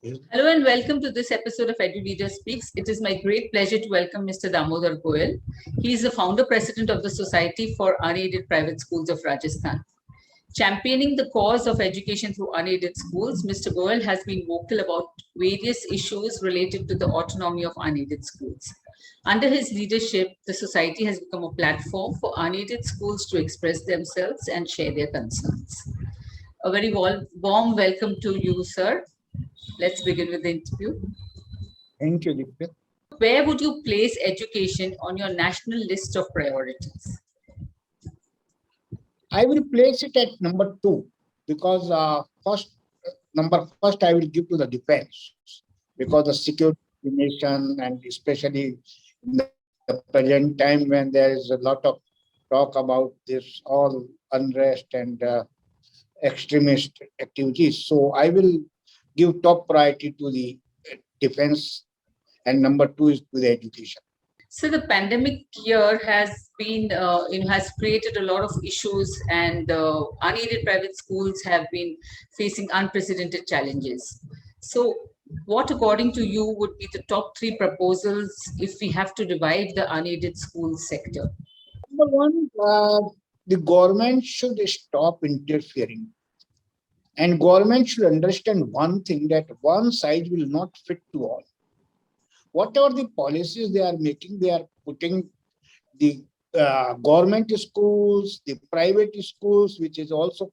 Hello and welcome to this episode of EduLeader Speaks. It is my great pleasure to welcome Mr. Damodar Goyal. He is the founder president of the Society for Unaided Private Schools of Rajasthan. Championing the cause of education through unaided schools, Mr. Goyal has been vocal about various issues related to the autonomy of unaided schools. Under his leadership, the society has become a platform for unaided schools to express themselves and share their concerns. A very warm welcome to you, sir. Let's begin with the interview. Thank you, Deepika. Where would you place education on your national list of priorities? I will place it at number 2 because first I will give to the defense because the security of the nation, and especially in the present time when there is a lot of talk about this all unrest and extremist activities. So I will give top priority to the defense, and number 2 is to the education. So the pandemic year has been, has created a lot of issues, and unaided private schools have been facing unprecedented challenges. So, what, according to you, would be the top 3 proposals if we have to revive the unaided school sector? Number one, the government should stop interfering. And government should understand one thing, that one size will not fit to all. Whatever the policies they are making, they are putting the government schools, the private schools, which is also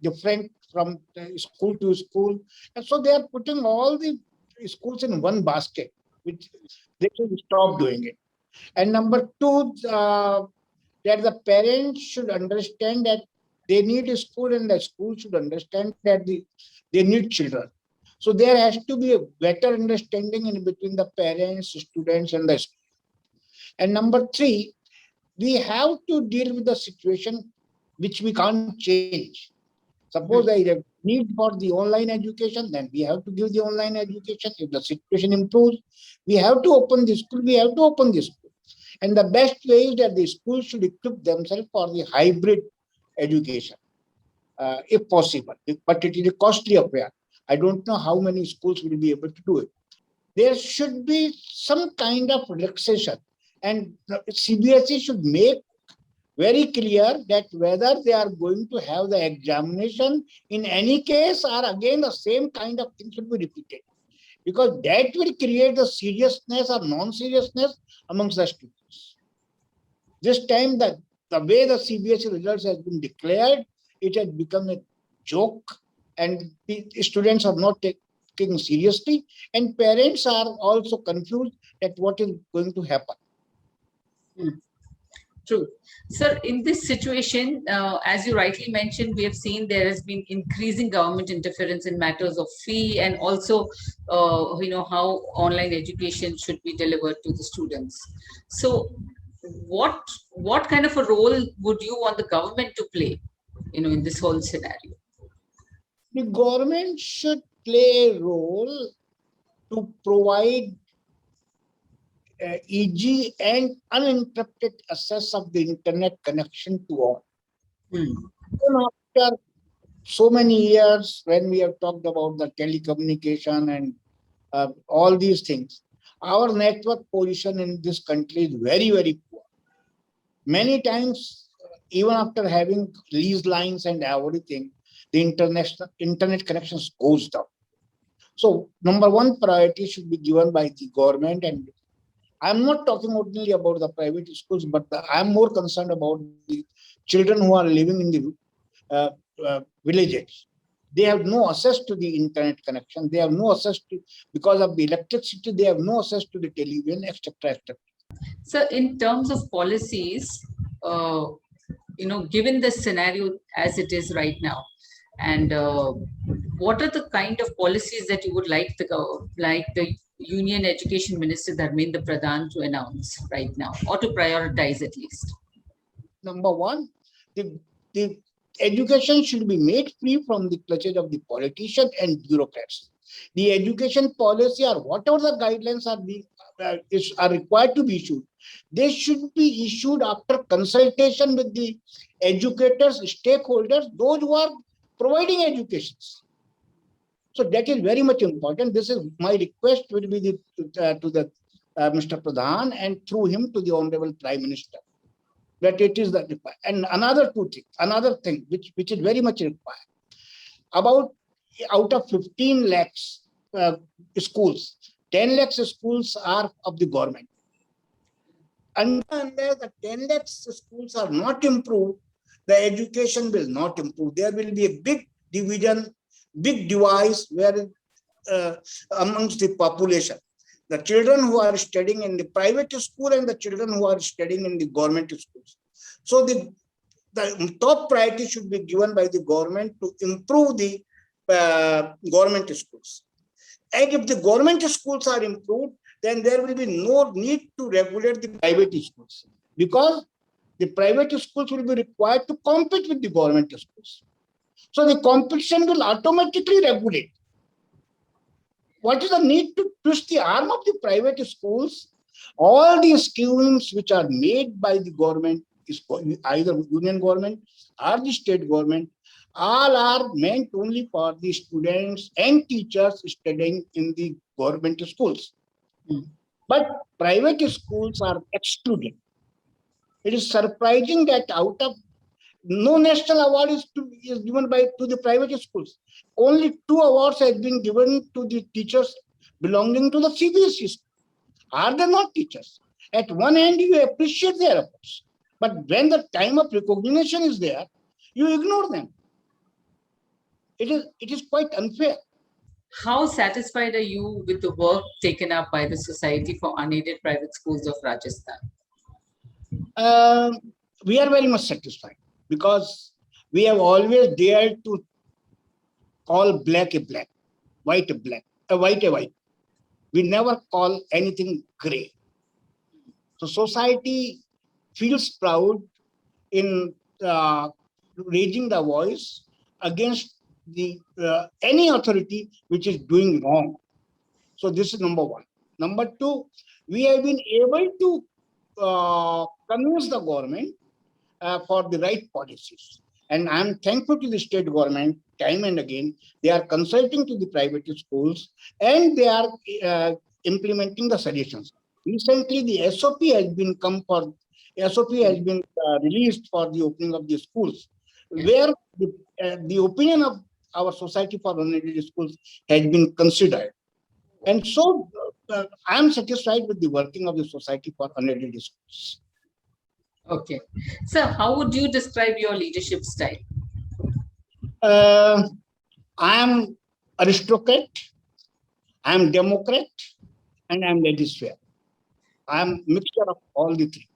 different from school to school. And so they are putting all the schools in one basket, which they should stop doing it. And number 2, that the parents should understand that they need a school, and the school should understand that they need children. So there has to be a better understanding in between the parents, students, and the school. And number 3, we have to deal with the situation which we can't change. Suppose there is a need for the online education, then we have to give the online education. If the situation improves, we have to open the school, we have to open the school. And the best way is that the schools should equip themselves for the hybrid education, if possible. But it is a costly affair. I don't know how many schools will be able to do it. There should be some kind of relaxation, and CBSE should make very clear that whether they are going to have the examination in any case, or again the same kind of thing should be repeated, because that will create the seriousness or non-seriousness amongst the students. This time, the way the CBSE results has been declared, it has become a joke, and the students are not taking seriously, and parents are also confused at what is going to happen. True. Sir, in this situation, as you rightly mentioned, we have seen there has been increasing government interference in matters of fee, and also, how online education should be delivered to the students. So, what kind of a role would you want the government to play, in this whole scenario? The government should play a role to provide easy and uninterrupted access of the internet connection to all. After so many years, when we have talked about the telecommunication and all these things, our network position in this country is very, very poor. Many times, even after having lease lines and everything, the internet connections goes down. So, number one priority should be given by the government, and I'm not talking only about the private schools, but I'm more concerned about the children who are living in the villages. They have no access to the internet connection. They have no access to, because of the electricity, they have no access to the television, etc., etc. So, in terms of policies, given the scenario as it is right now, and what are the kind of policies that you would like the Union Education Minister Dharmendra Pradhan to announce right now, or to prioritize at least? Number one, the education should be made free from the clutches of the politicians and bureaucrats. The education policy, or whatever the guidelines are required to be issued, they should be issued after consultation with the educators, stakeholders, those who are providing educations. So that is very much important. This is my request will be to the Mr. Pradhan, and through him to the Honorable Prime Minister, that it is the required. And another thing which is very much required. About out of 15 lakhs schools, 10 lakhs schools are of the government. And unless the 10 lakhs schools are not improved, the education will not improve. There will be a big division, big divide where amongst the population. The children who are studying in the private school and the children who are studying in the government schools. So the top priority should be given by the government to improve the government schools. And if the government schools are improved, then there will be no need to regulate the private schools, because the private schools will be required to compete with the government schools. So the competition will automatically regulate. What is the need to twist the arm of the private schools? All the schemes which are made by the government, either union government or the state government, all are meant only for the students and teachers studying in the government schools. But private schools are excluded. It is surprising that out of no national award is given to the private schools. Only 2 awards have been given to the teachers belonging to the CBSE school. Are they not teachers? At one end, you appreciate their efforts, but when the time of recognition is there, you ignore them. It is quite unfair. How satisfied are you with the work taken up by the Society for Unaided Private Schools of Rajasthan? We are very much satisfied, because we have always dared to call black a black, white a black, white a white. We never call anything gray. So society feels proud in raising the voice against the any authority which is doing wrong. So this is number one. Number two, we have been able to convince the government for the right policies. And I'm thankful to the state government time and again. They are consulting to the private schools and they are implementing the suggestions. Recently, the SOP has been released for the opening of the schools, where the opinion of our Society for Unaided Schools has been considered. And so I am satisfied with the working of the Society for Unaided Schools. Okay. So how would you describe your leadership style? I am aristocrat, I am democrat, and I am laissez-faire. I am mixture of all the three.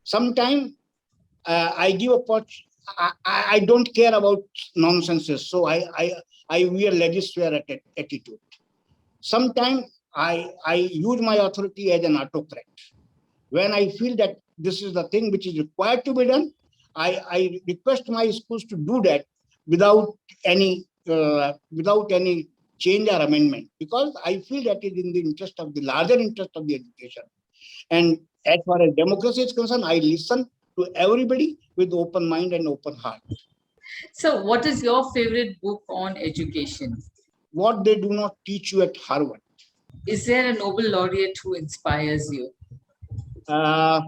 Sometimes I give a punch. I don't care about nonsense, so I wear laissez-faire attitude. Sometimes I use my authority as an autocrat. When I feel that this is the thing which is required to be done, I request my schools to do that without any change or amendment, because I feel that is in the interest of the larger interest of the education. And as far as democracy is concerned, I listen to everybody with open mind and open heart. So what is your favorite book on education? What they do not teach you at Harvard. Is there a Nobel laureate who inspires you? I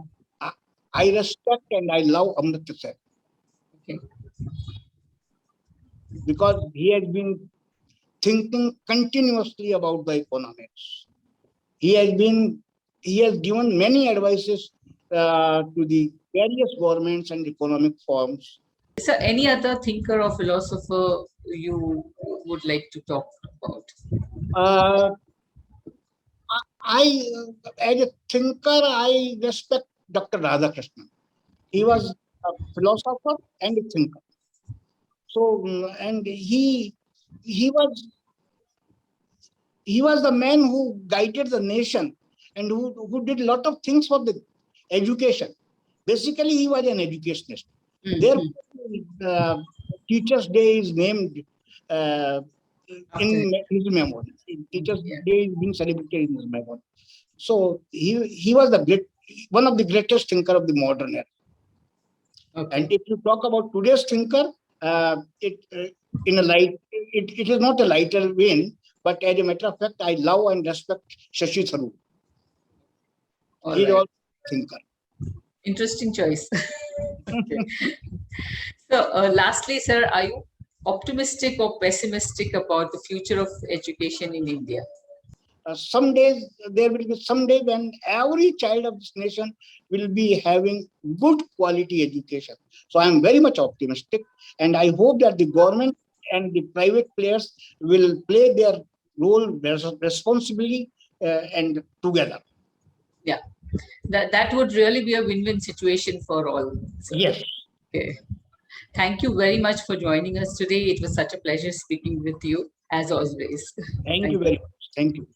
respect and I love Amartya Sen. Okay. Because he has been thinking continuously about the economics. He has given many advices to the various governments and economic firms. Is there any other thinker or philosopher you would like to talk about? As a thinker, I respect Dr. Radhakrishnan. He was a philosopher and a thinker. So, and he was the man who guided the nation and who did a lot of things for the education. Basically, he was an educationist. Therefore, Teachers' Day is named in his memory. Teachers' Day is being celebrated in his memory. So he was one of the greatest thinker of the modern era. Okay. And if you talk about today's thinker, in a light, it is not a lighter vein, but as a matter of fact, I love and respect Shashi Tharoor. All He is right. also a thinker. Interesting choice. Okay. So, lastly, sir, are you optimistic or pessimistic about the future of education in India? Some days there will be some day when every child of this nation will be having good quality education. So I am very much optimistic, and I hope that the government and the private players will play their role responsibly and together. Yeah, that would really be a win-win situation for all. So, Yes. okay. Thank you very much for joining us today. It was such a pleasure speaking with you, as always. Thank Thank you you. very much. Thank you.